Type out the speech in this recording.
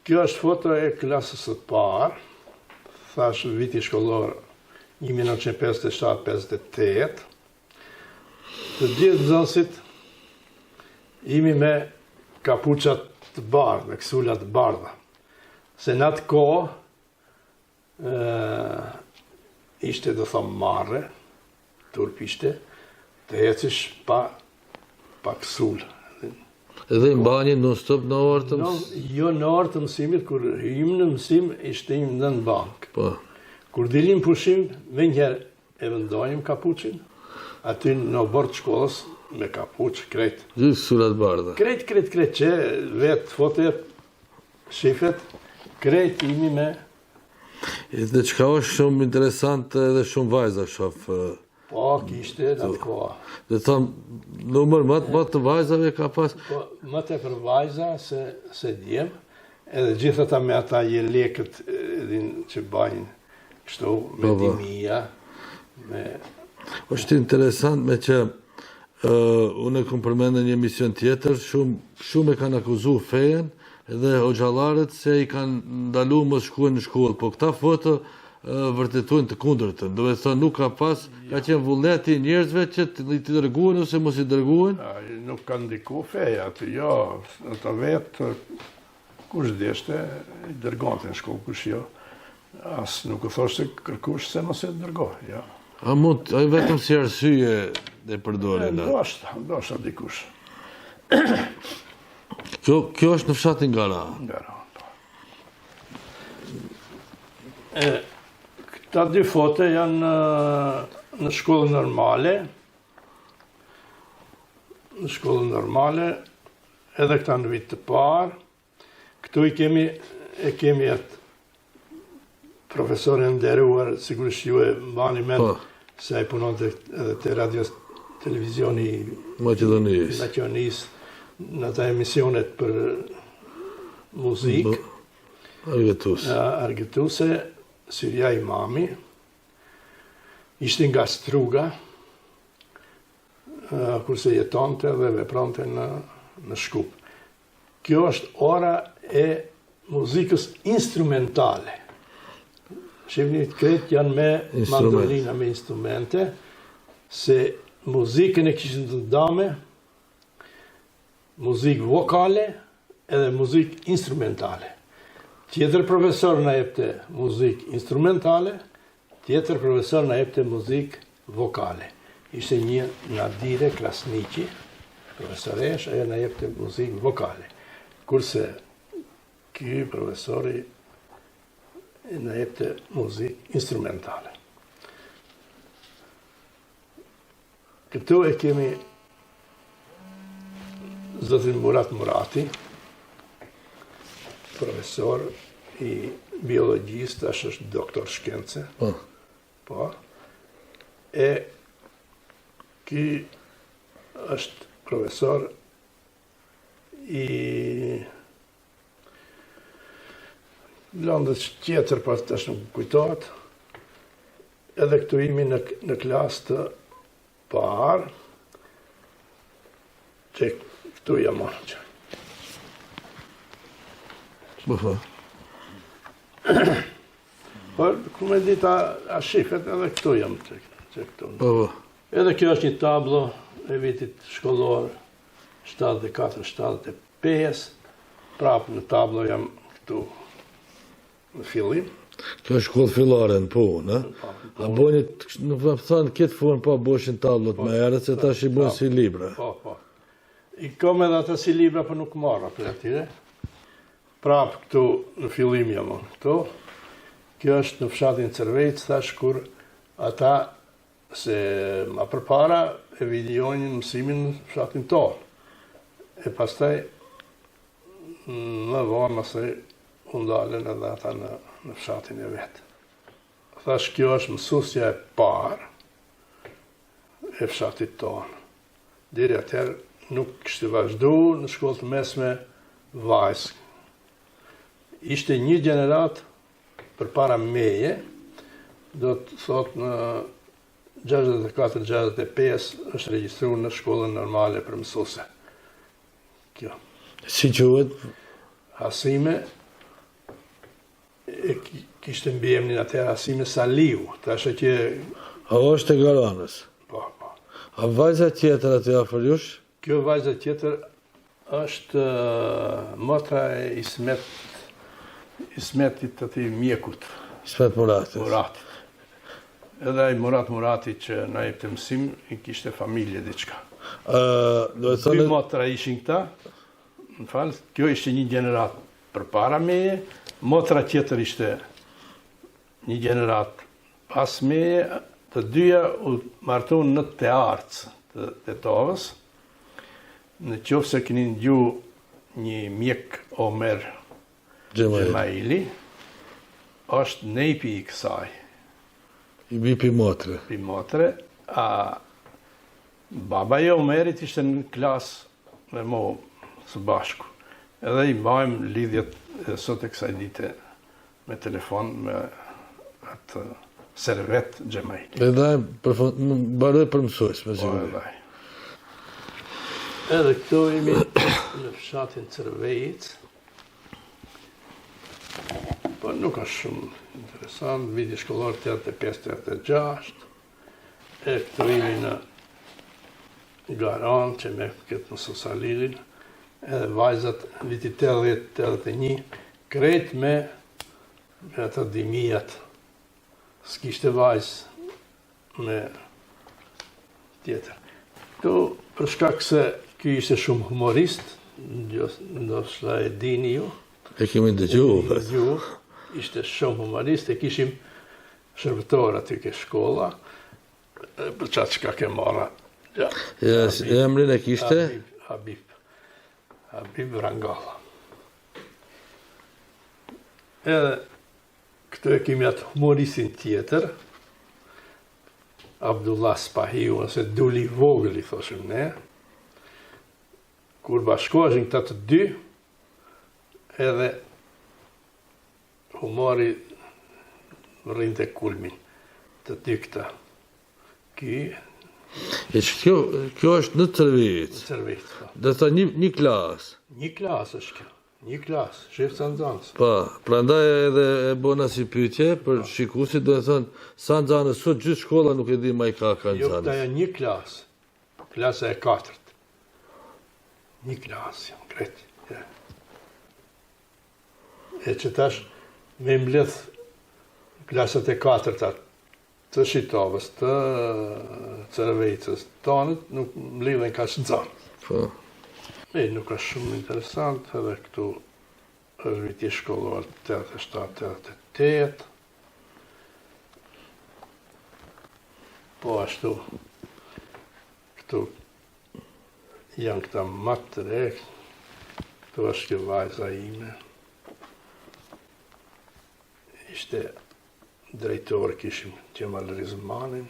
Kjo është foto e klasës së parë, thash viti shkollor 1957-58. Të gjithë nxënësit jemi me kapuçat të bardha, me kësulat të bardha. Se në atë kohë ishte do thëmë marre, turp ishte, të ecish pa kësul. Edhe në banjë non-stop në orë të mësimit? Jo në orë të mësimit, kur hyjmë në mësim, ishte im në bankë. Kur dilim pushim, me njëherë e vendojmë kapuçin, aty në bord të shkollës, me kapuç, krejt. Gjithë kësulat bardha. Krejt, që vetë fotet, shifet, krejt imi me... Dhe qka është shumë interesant edhe shumë vajza shofë? Po, kishte në atë koha. Dhe thamë, numër më të vajzave ka pas? Po, më të për vajza se djemë, edhe gjithë ata me ata jelekët edhin që bajnë kështu, me dimija, me... është interesant me që unë e kom përmendë një emision tjetër, shumë e kanë akuzu fejen edhe hoxhallarët se i kanë ndalu mos shkuën në shkollë, po këta foto vërtetujnë të kundërtën. Do me thonë nuk ka pas, ka qenë vullneti njerëzve që të dërguën ose mos i dërguën? Nuk kanë ndiku feja, atë jo, ato vetë, kush deshte, i dërgonte në shkollë, kush jo. Asë nuk u thoshte kërkush se mos e dërgohë, jo. A vetëm si arsye dhe përdore? Ndoshta dikush. Kjo është në fshatin Gara? Gara, po. Këta dy fote janë në shkollën normale. Në shkollën normale, edhe këta në vit të parë. Këtu e kemi atë profesorin nderuar, sigurisht ju e mbani mend se ai punonte edhe te radio televizioni Maqedonisë në ata emisionet për muzikë. Argëtuse, Syria Imami, ishte nga Struga, kurse jetonte dhe vepronte në Shkup. Kjo është ora e muzikës instrumentale. Shqipni kretë janë me mandolina, me instrumente, se muzikën e kishën të ndame, muzikë vokale edhe muzikë instrumentale. Tjetër profesor në jepte muzikë instrumentale, tjetër profesor në jepte muzikë vokale. Ishte një Nadire Krasniqi, profesoresh, ajo në jepte muzikë vokale. Kurse ky profesori në jepte muzikë instrumentale. Këtu e kemi zotin Murat Murati, profesor i biologjisë, tash është doktor shkence. Po. E ky është profesor i landës tjetër, pas tash nuk kujtohet. Edhe këtu imi në klasë të parë, që këtu jam marrë që. Por, ku me dita a shifet, edhe këtu jam që këtu. Edhe kjo është një tablo e vitit shkollor 74-75, prapë në tablo jam këtu në fillim. Kjo është shkollë fillare në punë, a bojnë, nuk më thënë, këtë formë pa boshin tablot me erët, se ta shi bojnë si libra. Po. I kom edhe ata si libra, për nuk marra për atire. Prapë këtu në fillim jam këtu. Kjo është në fshatin Cervejc, thash kur ata se ma përpara e videonin mësimin në fshatin tonë. E pastaj më vonë mësej undalen edhe ata në fshatin e vetë. Thash kjo është mësusja e parë e fshatit tonë. Deri atëherë nuk kishte vazhdu në shkollë të mesme vajzë. Ishte një gjenerat për para meje, do të thot në 64-65 është regjistru në shkollën normale për mësuse. Kjo. Si quhet? Hasime kishte mbi emrin atëherë Asime Saliu, tash që Ajo është e Garanës. po. A vajza tjetër aty afër jush? Kjo vajza tjetër është motra e Ismetit të ti mjekut, Ismet Muratit. Muratit. Edhe ai Murati që na jepte mësim, i kishte familje diçka. Do të Dy thonë motra ishin këta, më falë, kjo ishte një gjenerat përpara meje, motra tjetër ishte një gjenerat pas meje, të dyja u martuan në Tearcë të Tetovës, në qoftë se keni ndju një mjek Omer Gjemaili, është nejpi i kësaj, i bipi motre. i motre, a baba e Omerit ishte në klasë me mo së bashku. Edhe i mbajmë lidhjet sot e kësaj dite me telefon me atë Servet Gjemaili. Edhe baroj për mësues, me siguri. Edhe këto jemi në fshatin Cervejit, po nuk është shumë interesant, viti shkollor 85-86, e këto jemi në Garan, që me këtë në Sosalilin, edhe vajzat viti 80-81, krejt me ato dimijat, s'kishte vajzë me tjetër. Këtu, për shkak se ky ishte shumë humorist, ndoshta e dini ju. E kemi dëgjuar. Ishte shumë humorist, e kishim shërbëtor aty ke shkolla, për qatë çka ke marra. Emrin e kishte? Habib Rangalla. Edhe këtu e kemi atë humoristin tjetër, Abdullah Spahiu, ose Duli Vogël i thoshim ne, kur bashkoheshin këta të dy, edhe humori rrinte kulmin të dy këta. Kjo është në Cervejit. Cervejit, po. Dhe ta një klasë. Një klasë është kjo. Një klasë, shef Sanxanës. Pa, prandaj edhe e bona si pyetje për shikuesit, do të thonë Sanxanës sot gjithë shkolla nuk e di më ka Jo, këta Sanxanës. janë një klasë. Klasa e 4. Një klasë, janë krejt. E që tash me mbledh klasat e 4-ta të Shqitovës, të Cervejtës, tonët, nuk mblidhen ka Shënxanë. Po. Nuk është shumë interesant, edhe këtu është viti shkollor 87-88. Po ashtu, këtu janë këta matë të rekë, këtu është kjo vajza ime. Ishte drejtor, kishim Gjemal Rizmanin.